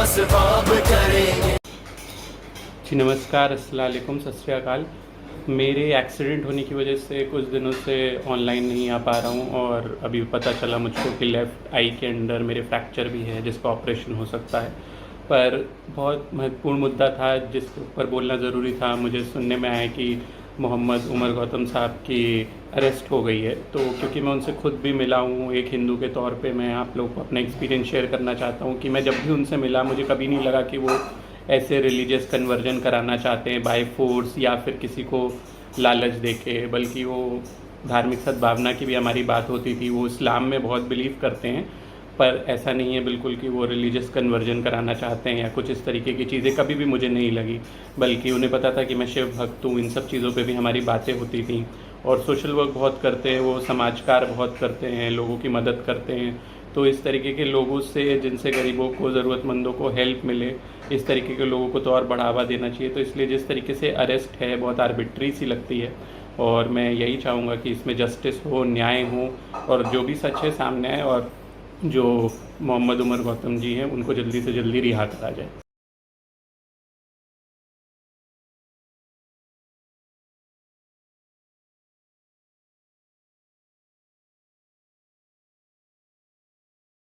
असबाब करेंगे। जी नमस्कार, अस्सलाम वालेकुम, सत श्री अकाल। मेरे एक्सीडेंट होने की वजह से कुछ दिनों से ऑनलाइन नहीं आ पा रहा हूँ और अभी पता चला मुझको कि लेफ़्ट आई के अंदर मेरे फ्रैक्चर भी है जिसका ऑपरेशन हो सकता है। पर बहुत महत्वपूर्ण मुद्दा था जिसके ऊपर बोलना ज़रूरी था। मुझे सुनने में आया कि मोहम्मद उमर गौतम साहब की अरेस्ट हो गई है, तो क्योंकि मैं उनसे खुद भी मिला हूँ एक हिंदू के तौर पे, मैं आप लोगों को अपना एक्सपीरियंस शेयर करना चाहता हूँ कि मैं जब भी उनसे मिला मुझे कभी नहीं लगा कि वो ऐसे रिलीजियस कन्वर्जन कराना चाहते हैं बाय फोर्स या फिर किसी को लालच देके, बल्कि वो धार्मिक सद्भावना की भी हमारी बात होती थी। वो इस्लाम में बहुत बिलीव करते हैं, पर ऐसा नहीं है बिल्कुल कि वो रिलीजियस कन्वर्जन कराना चाहते हैं या कुछ इस तरीके की चीज़ें कभी भी मुझे नहीं लगी। बल्कि उन्हें पता था कि मैं शिव भक्त हूँ, इन सब चीज़ों पे भी हमारी बातें होती थी। और सोशल वर्क बहुत करते हैं वो, समाज कार्य बहुत करते हैं, लोगों की मदद करते हैं। तो इस तरीके के लोगों से, जिनसे गरीबों को, ज़रूरतमंदों को हेल्प मिले, इस तरीके के लोगों को तो और बढ़ावा देना चाहिए। तो इसलिए जिस तरीके से अरेस्ट है बहुत आर्बिट्री सी लगती है, और मैं यही चाहूँगा कि इसमें जस्टिस हो, न्याय हो, और जो भी सच है सामने आए, और जो मोहम्मद उमर गौतम जी हैं उनको जल्दी से जल्दी रिहा करा जाए।